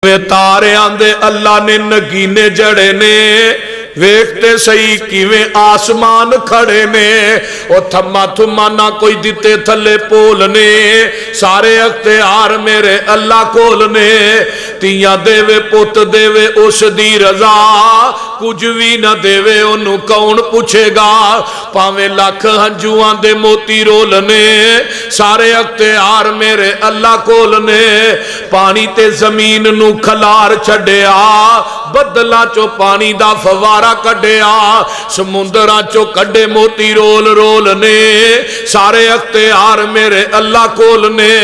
تارے آندے اللہ نے نگینے جڑے نے ویکھتے سہی کیویں آسمان کھڑے نے او تھما تھما نہ کوئی دیتے تھلے پول نے سارے اختیار میرے اللہ کول نے تیاں دیوے پوت دیوے اس دی رضا کچھ بھی نہ دیوے انہوں کون پوچھے گا پاویں لاکھ ہنجوان دے موتی رول نے سارے اختیار میرے اللہ کول نے پانی تے زمین نو کھلار چھڑیا بدلا چو پانی دا فوارا کڈیا سمندران چو کڈے موتی رول رول نے سارے اختیار میرے اللہ کول نے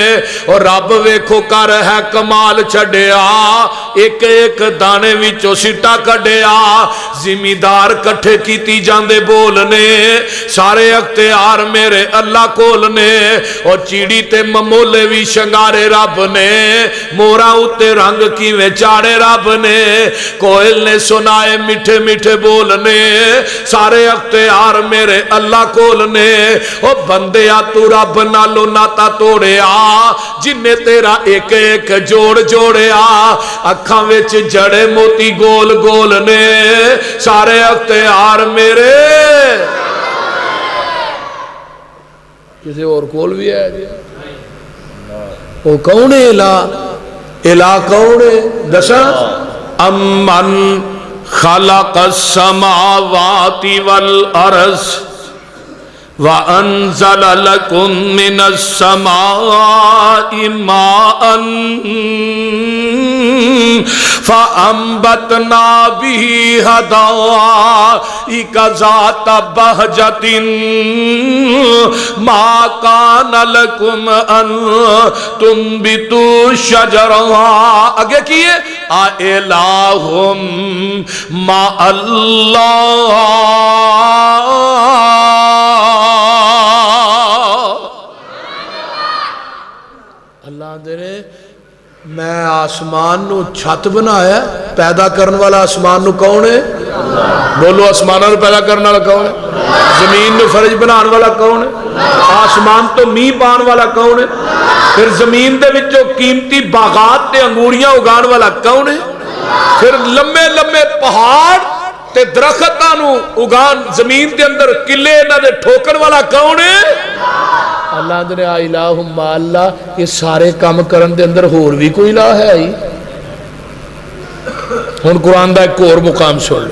اور رب ویکھو کر ہے کمال چھڑیا ایک ایک دانے وچو سٹا کڈیا زمیندار کٹھے کیتی جاندے بولنے سارے اختیار میرے اللہ کول نے اور چیڑی تے ممولے وی شنگارے رب نے مورا اتے رنگ کیویں چاڑے رب نے کوئل نے سنائے میٹھے میٹھے بولنے سارے اختیار میرے اللہ کول نے او بندیا تو رب نالو ناتا توڑیا جنہیں تیرا ایک ایک جوڑ جوڑیا اکھاں وچ جڑے موتی گول گول نے سارے اختیار میرے کسی اور کول بھی ہے وہ کون ہے الہ کون ہے دسا امن خلق السماوات والارض وانزل لكم من السماء ماء فانبتنا به حدائق ذات بہجۃ ما كان لكم ان تنبتوا شجرها آگے کیے اِلٰہٌ مع اللہ اللہ دے نے میں آسمان نو چھت بنایا پیدا کرن والا آسمان نو کون ہے بولو آسمانہ نو پیدا کرن والا کون ہے زمین نو فرج بنان والا کون ہے آسمان تو می پان والا کون ہے پھر زمین دے وچوں قیمتی باغات تے انگوریاں اگان والا کون ہے پھر لمبے لمبے پہاڑ تے درختاں نو اگان زمین دے اندر قلعے نہ دے ٹھوکن والا کون ہے اللہ دے الہ ما اللہ یہ سارے کام کرن دے اندر ہور بھی کوئی الہ ہے ہی ہن قرآن دا ایک اور مقام سن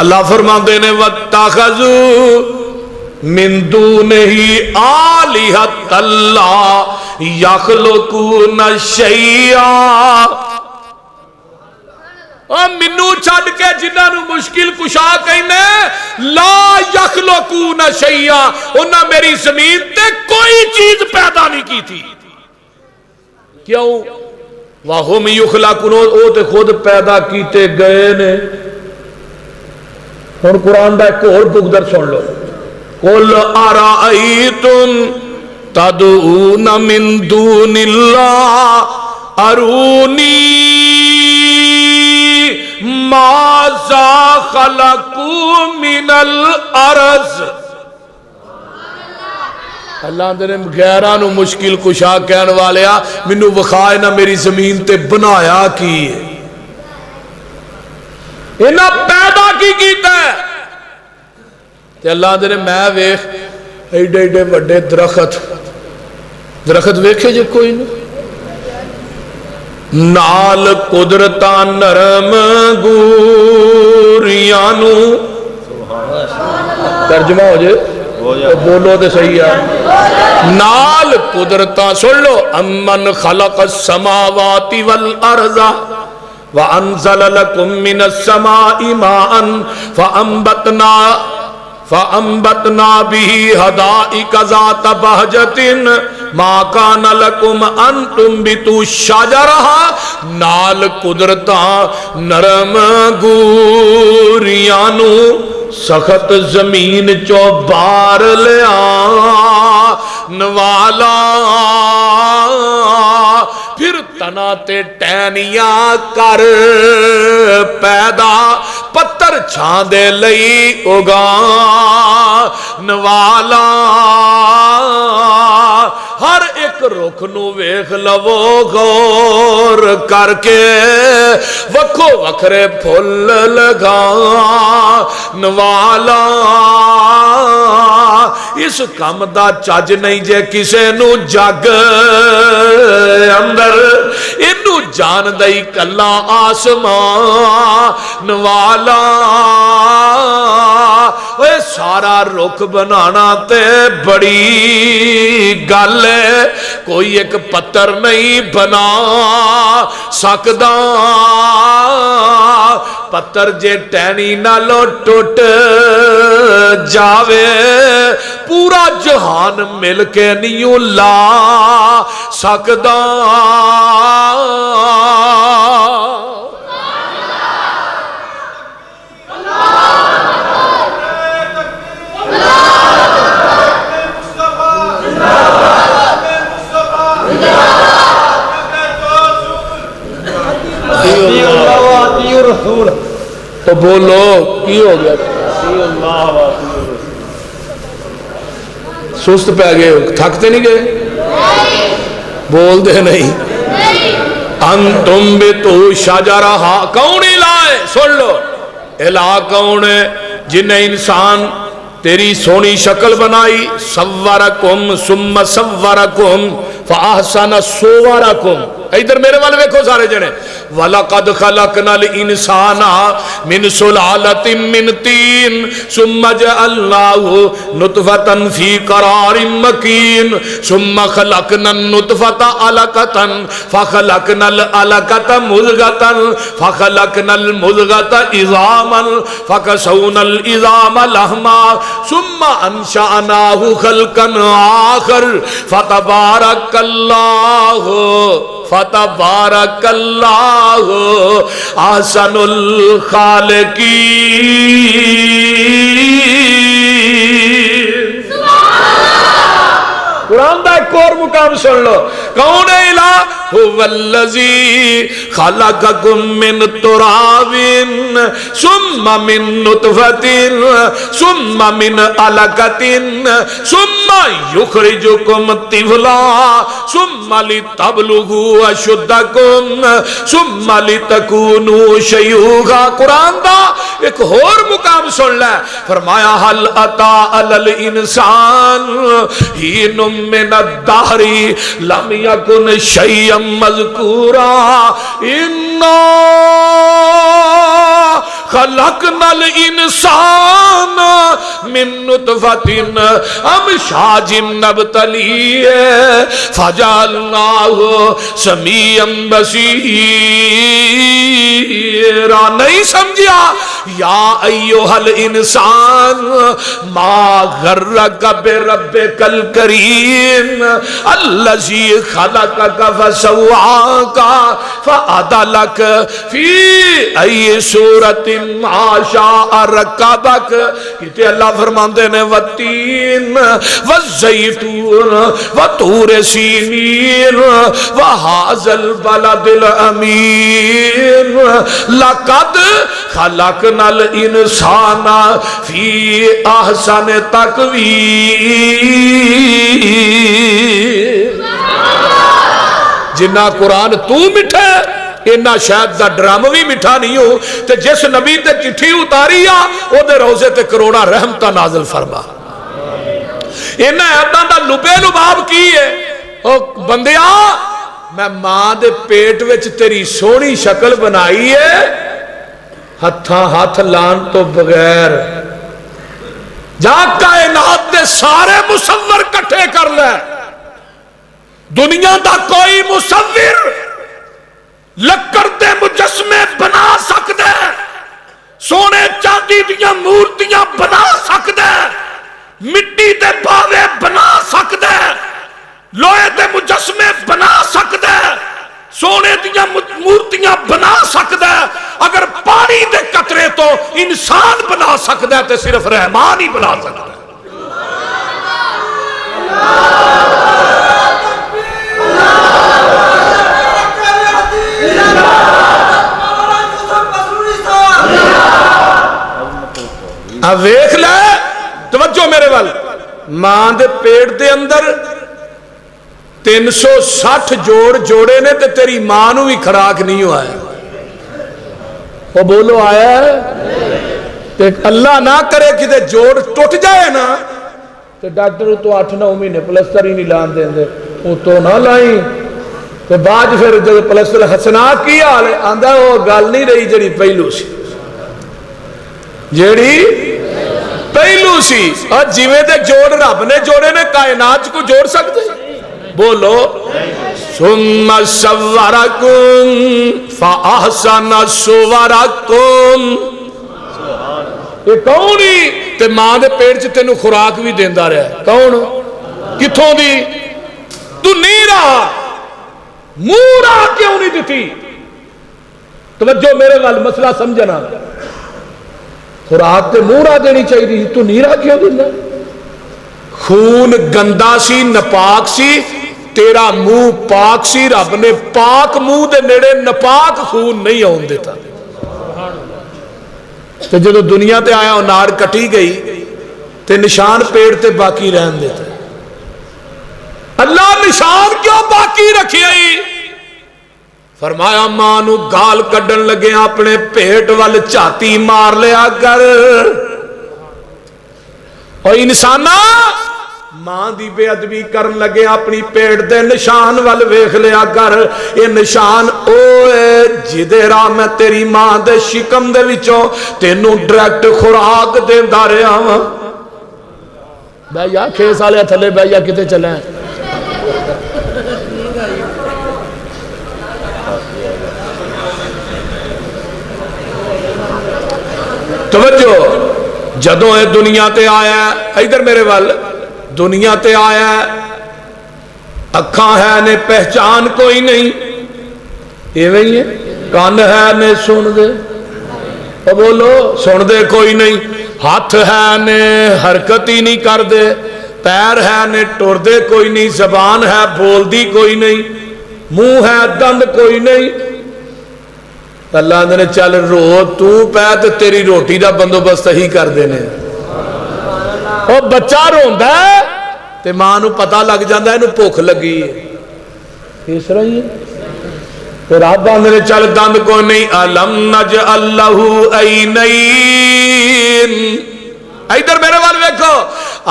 اللہ فرماندے نے واتخذوا من دونہ آلہۃ لا یخلقون شیئا منو چھڑ کے جنہاں نو مشکل کشا کہنے لا یخلقون شیئا انہاں میری زمین تے کوئی چیز پیدا نہیں کی تھی کیوں وَهُمْ يُخْلَقُونَ او تے خود پیدا کیتے گئے نے اور قرآن دا ایک اور بگدر سن لو قُلْ أَرَأَيْتُمْ تَدْعُونَ مِن دُونِ اللَّهِ أَرُونِي مَاذَا خَلَقُوا مِنَ الْأَرْضِ اللہ دے غیرانو مشکل کشا کہن والیا منو وخائے نہ میری زمین تے بنایا کی انہاں پیدا کی کیتا ہے تے اللہ دے میں ویکھ ایڈے ایڈے وڈے درخت ویکھے جے کوئی نہیں نال قدرتاں نرم گوریانو ترجمہ ہو جائے بولو دے صحیح ہے نال قدرتاں سن لو امن خلق السماوات والارض وانزل لكم من السماء ماء فانبتنا به حدائق ذات بہجۃ ما كان لكم ان تنبتوا شجرها نال قدرتاں نرم گوریانو سخت زمین چو بار لیا نوالا پھر تنا تے ٹینیاں کر پیدا پتر چھاندے لئی اگا نوالا ہر ایک رخ نو ویکھ لو غور کر کے وکھو وکھرے پھل لگان والا اس کام دا چج نہیں جے کسے نو جگ اندر اینو جان دئی کلا آسمان والا اے سارا رخ بنانا تے بڑی گل ہے کوئی ایک پتھر نہیں بنا سکدا پتھر جے ٹہنی نالو ٹوٹ جاوے پورا جہان مل کے نہیں لا سکدا تو بولو کی ہو گیا سست پہ گئے تھکتے نہیں گئے بول دے نہیں انتم بھی تو شجرہا کون الہ سن لو الہ کون ہے جن انسان تیری سونی شکل بنائی صورکم ثم صورکم فاحسن صورکم ادھر میرے والے دیکھو سارے جنے وَلَقَدْ خَلَقْنَا الْإِنسَانَ مِنْ سُلَالَةٍ مِنْ طِينٍ ثُمَّ جَعَلْنَاهُ نُطْفَةً فِي قَرَارٍ مَكِينٍ ثُمَّ خَلَقْنَا النُّطْفَةَ عَلَقَةً فَخَلَقْنَا الْعَلَقَةَ مُضْغَةً فَخَلَقْنَا الْمُضْغَةَ عِظَامًا فَكَسَوْنَا الْعِظَامَ لَحْمًا ثُمَّ أَنشَأْنَاهُ خَلْقًا آخَرَ فَتَبَارَكَ اللَّهُ احسن الخالقین قرآن دا ایک اور مقام سن لو کون ہے الہ هو الذی خلقکم من تراب ثم من نطفۃ ثم من علقۃ ثم یخرجکم طفلا ثم لتبلغوا اشدکم ثم لتکونوا شیوخا قرآن دا ایک اور مقام سن لے فرمایا حل اتا علی الانسان حین من الدہر لم یکن شیئا مذکورا انا خلقنا الانسان من نطفۃ امشاج نبتلیہ فجعلناہ سمیعا بصیرا نہیں سمجھا یا ایوہ الانسان ما غرک بربک الکریم الذی خلقک فسواک فعدلک فی ای صورت ما شاء رکبک کہتے اللہ فرماندے نے والتین والزیتون وطور سینین وہذا البلد الامین لقد خلقنا الانسان فی احسن تقویم جنہ قرآن تو مٹھے اینا شاید دا ڈرام بھی مٹھا نہیں ہو تے جس نبی تے چٹھی اتاری آ او دے روزے تے کروڑا رحمتہ نازل فرما اینا ایدان دا لبے لباب کی ہے او بندیا میں ماں دے پیٹ وچ تیری سونی شکل بنائی ہے ہاتھ لان تو بغیر جا کائنات دے سارے مصور کٹھے کر لے دنیا دا کوئی مصور لکڑ دے مجسمے بنا سکتے سونے چاندی دیاں مورتیاں بنا سکتے مٹی دے پاوے بنا سکتے لوہے دے مجسمے بنا سکتے سونے دیاں مورتیاں بنا سکتے اگر پانی دے قطرے تو انسان بنا سکتے تے صرف رحمان ہی بنا سکتے اب ویکھ لے توجہ میرے وال ماں دے پیٹ دے اندر 360 جوڑ جوڑے نے تے تیری ماں نو بھی خوراک نہیں ہوا ہے. وہ بولو آیا ہے؟ تے اللہ نہ کرے کتے جوڑ ٹوٹ جائے نا تے ڈاکٹر تو 8-9 مہینے پلسٹر ہی نہیں لان دیں دے وہ تو نہ لائیں تے بعد پھر جب پلسٹر ہسنا کی حال ہے آندہ وہ گل نہیں رہی جڑی پہلو سی جڑی پہلو سی اور جیویں دے جوڑ رب نے جوڑے نے کائنات کو جوڑ سکتے بولو ثم صورکم فاحسن صورکم. یہ کون ہی تے ماں دے پیٹ چ تینوں خوراک بھی دیندا رہا ہے کون کتھوں دی تو نہیں رہا منہ راہ کیوں نہیں دیتی توجہ میرے وال مسئلہ سمجھنا خوراک تے منہ راہ دینی چاہیے تو نہیں راہ کیوں دینا خون گندا سی نپاک سی تیرا منہ پاک سی رب نے پاک منہ دے نیڑے نپاک خون نہیں آن دیتا تو جدو دنیا تے آیا ناڑ کٹی گئی تے نشان پیڑ تے باقی رہن دیتا اللہ نشان کیوں باقی رکھی آئی فرمایا مانو گال کڈن لگے اپنے پیٹ وال چاتی مار لیا کر اور انسانا ماں دی بے ادبی کرن لگے اپنی پیٹ دے نشان وال ویکھ لیا کر یہ نشان اوے جدے راہ میں تیری ماں دے شکم دے وچوں تینوں ڈائریکٹ خوراک دیندا رہیا ہاں بھیا 6 سال تھلے بھیا کتے چلے ہیں توجہ جدوں اے دنیا تے آیا ادھر میرے وال دنیا تے آیا اکھاں ہے نے پہچان کوئی نہیں ایویں ہی ہے کان ہے نے سن دے او بولو سن دے کوئی نہیں ہاتھ ہے نے حرکت ہی نہیں کر دے پیر ہے نے ٹر دے کوئی نہیں زبان ہے بول دی کوئی نہیں منہ ہے دند کوئی نہیں اللہ نے چل رو تو پہ تے تیری روٹی دا بندوبست ہی کر دینے او بچہ روندا ہے تے ماں نو پتہ لگ جاندا ہے انہوں بھوک لگی ہے اس طرح ہی تے رب نے چل دند کو نہیں علم نجعل لہ عینین ادھر میرے وال دیکھو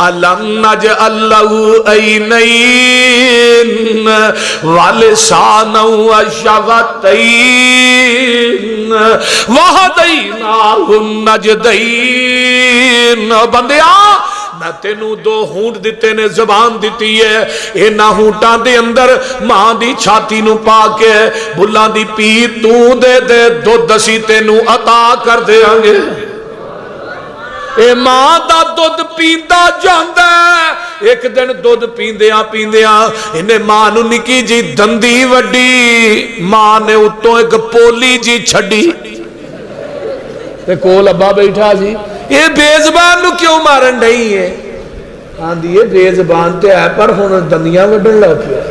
علم نجعل لہ عینین ولسانا وشفتین وہدیناہ النجدین بندیاں میں تینوں 2 ہونٹ دیتے نے زبان دیتی ہے اے نہ ہونٹاں دے اندر ماں دی چھاتی نو پا کے بلاں دی پی تو دے دے دودھ اسی تینوں عطا کر دے آنگے اے ماں دا دودھ پیندا جاندا ہے ایک دن دودھ پیندیاں انہیں ماں نو نکی جی دندی وڈی ماں نے اتوں ایک پولی جی چھڑی تے کول ابا بیٹھا جی یہ بے زبان نو کیوں مارن نہیں ہے آن دیئے بے زبان تے ہے پر ہونے دندیاں وڈن لگ پیا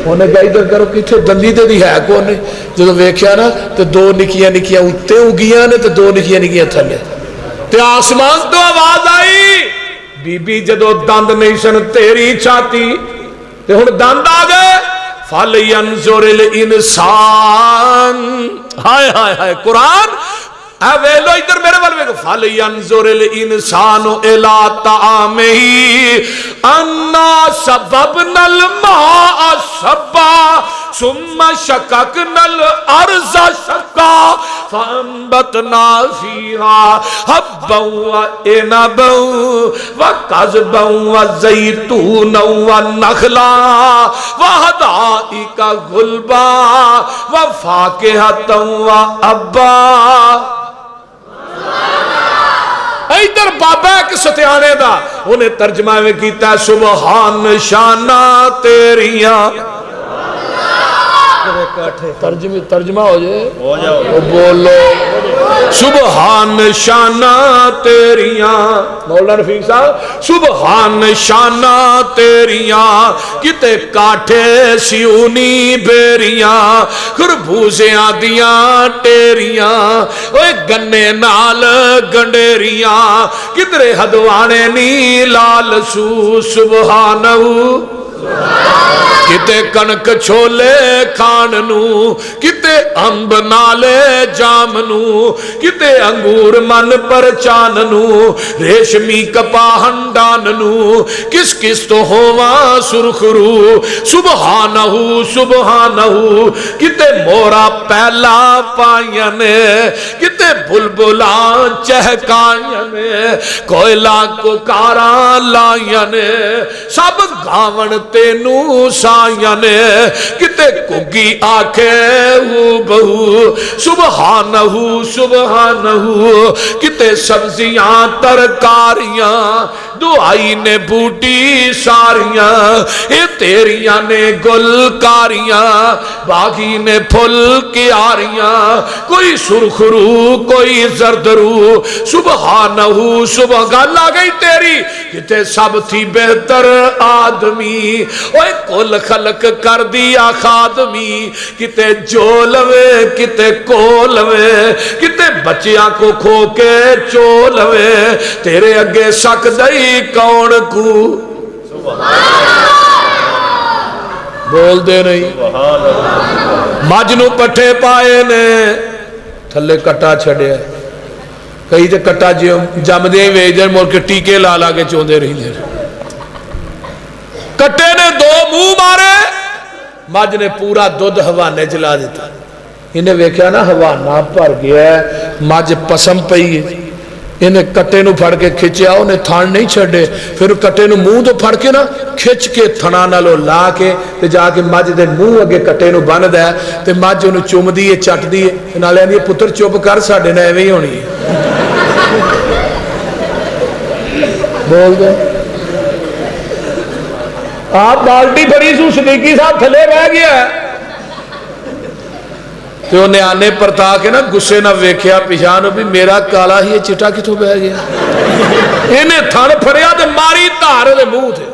ہونے کہا ادھر کرو کتھے دندی تے دی ہے کونے جو ویکھیا نا تے 2 نکیاں اتے اگیاں نے تے 2 نکیاں تھلے تے آسمان تو آواز آئی بی بی جدو دند نہیں سن تیری چھاتی تے ہن دند آ گئے فَلْيَنْظُرِ الْإِنسان ہائے ہائے ہائے قرآن اے ویلو ادھر میرے والے کو فَلْيَنْظُرِ الْإِنسَانُ إِلَىٰ طَعَامِهِ أَنَّا سَبَبْنَا الْمَاءَ صَبًّا ثُمَّ شَقَقْنَا الْأَرْضَ شَقًّا فَأَنبَتْنَا فِيهَا حَبًّا وَعِنَبًا وَقَضْبًا وَزَيْتُونًا وَنَخْلًا وَحَدَائِقَ غُلْبًا وَفَاكِهَةً وَأَبًّا ادھر بابا ایک ستیانے دا انہیں ترجمہ میں کیتا ہے سبحان شانہ تیریاں ترجمہ ہو جائے بولو سبحان شانہ تیریاں مولانا رفیق صاحب سبحان شانہ تیریاں کتے کاٹھے سیونی بیریاں خربوزیاں دیاں ٹیریاں اوے گنے نال گنڈیریاں کدرے حدوانے نی لال سو سبحانہو کتے کنک چھولے کھان نو کتے امب نالے جام نو کتے انگور من پر چان نو ریشمی کپاہن ڈان نو کس کس تو ہواں سرخرو سبحانہ سبحانہ کتے مورا پہلا پائین کتے بلبلان چہکائین کوئلہ کو کارا لائین سب گاون تینو سائین کتے کگی آکھے ہو بہو سبحانہ سبحانہ کتے سبزیاں ترکاریاں دعائی نے بوٹی ساریاں اے تیریاں نے گلکاریاں باغی نے پھل کیاریاں کوئی سرخرو کوئی زردرو سبحانہ سبحان گل آ گئی تیری کتے سب تھی بہتر آدمی اوے کل خلق کر دیا خادمی کتے جولوے کتے کولوے کتے بچیاں کو کھو کے چولوے تیرے اگے سک دئی کون کو بول دے نہیں مجنو پٹھے پائے نے تھلے کٹا چھڑے کئی تے کٹا جم دے ویجر مول کے ٹیکے لالا کے چوندے رہی دے کٹے نے دو منہ مارے مج نے پورا دودھ ہوانے جلا دیتا انہیں ویکھیا نا ہوانا پر گیا ہے مج پسم پئی ہے انہیں کٹے نو پھڑ کے کھچیا انہیں تھان نہیں چھڑے پھر کٹے نو منہ تو پھڑ کے نا کھچ کے تھنانا لو لا کے تے جا کے مج دے منہ اگے کٹے نو بند ہے تے مج انہوں چوم دیئے چٹ دیئے نالے آنی پتر چوب کر ساڑے نا ایویں ہی ہونی ہے بول دے آپ بالٹی بڑی سو صدیقی صاحب تھلے بہ گیا ہے تو انہیں آنے پر تا کے نا گسے نہ ویکھیا پیشانو بھی میرا کالا ہی چٹا کی تو بہ گیا انہیں تھان پھڑیا دے ماری دھار دے منہ تھے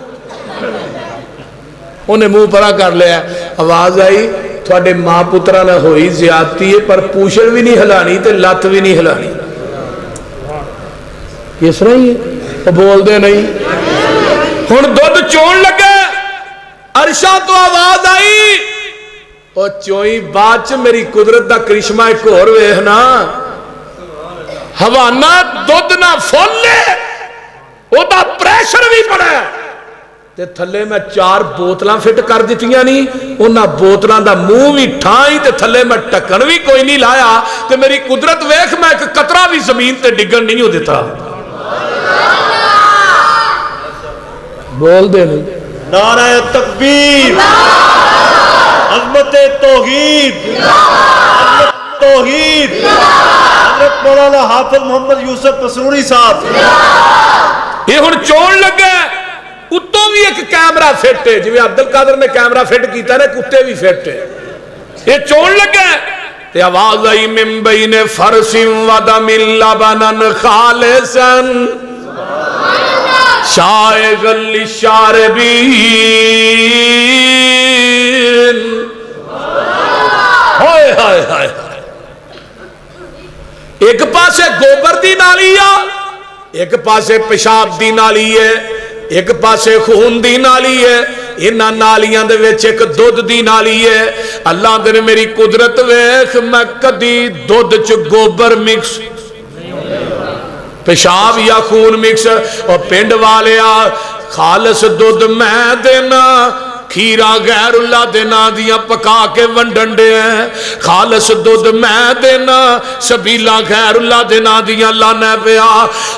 انہیں منہ پرا کر لیا آواز آئی تھوڑے ماں پترہ نہ ہوئی زیادتی ہے پر پوشل بھی نہیں ہلانی تے لات بھی نہیں ہلانی کس رہی ہے بول دے نہیں ہن دودھ چون لگا عرشہ تو آواز آئی اور چوئی باچ میری قدرت دا کرشمہ ایک اور ویہنا ہوانا دودھ نہ پھول لے او دا پریشر بھی پڑا ہے تے تھلے میں 4 بوتلاں فٹ کر دیتیاں نہیں انہا بوتلاں دا منہ بھی ٹھائیں تے تھلے میں ٹکن بھی کوئی نہیں لایا تے میری قدرت ویکھ میں ایک قطرہ بھی زمین تے ڈگن نہیں ہو دیتا بول دے نہیں نعرہ تکبیر عظمت توحید عظمت توحید حضرت مولانا حافظ محمد یوسف پسرونی صاحب یہ ہن چون لگا اتوں بھی ایک کیمرہ فٹ ہے جو عبدالقادر نے کیمرہ فٹ کیتا ہے کتے بھی فٹ ہے یہ چون لگا تے آواز آئی من بین فرس ودم لبنن خالصن شائغ للشاربین ہائے ہائے ہائے ایک پاسے گوبر دی نالی ہے ایک پاسے پیشاب دی نالی ہے ایک پاسے خون دی نالی ہے انہاں نالیاں دے وچ ایک دودھ دی نالی ہے اللہ دے میری قدرت ویکھ میں کدی دودھ چ گوبر مکس پیشاب یا خون مکس اور پنڈ والے خالص دودھ میں دینا کھیرا غیر اللہ دینا دیاں پکا کے ونڈنڈے ہیں خالص دودھ میں دینا سبیلہ غیر اللہ دینا دیاں لانے پیا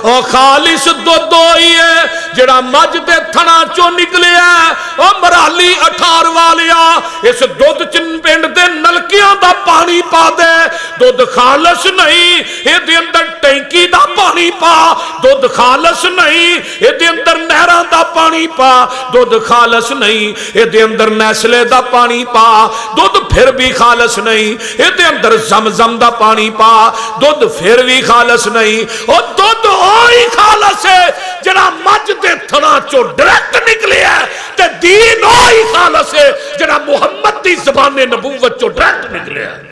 اور خالص دودھ ہوئی ہے جڑا مجھ دے تھنا چو نکلے ہیں اور مرالی 18 والیا اس دودھ چن پنڈ دے نلکیاں دا پانی پا دے دودھ خالص نہیں یہ دے اندر ٹینکی دا پانی پا دودھ خالص نہیں یہ دے اندر نہران دا پانی پا دودھ خالص نہیں یہ دے اندر نیسلے دا پانی پا دودھ پھر بھی خالص نہیں یہ دے اندر زمزم دا پانی پا دودھ پھر بھی خالص نہیں اور دودھ ہوئی خالص ہے جڑا مجھ دے تھنا چو ڈریکٹ نکلے ہے تے دین ہوئی خالص ہے جڑا محمد دی زبان نبوت چو ڈریکٹ نکلے ہے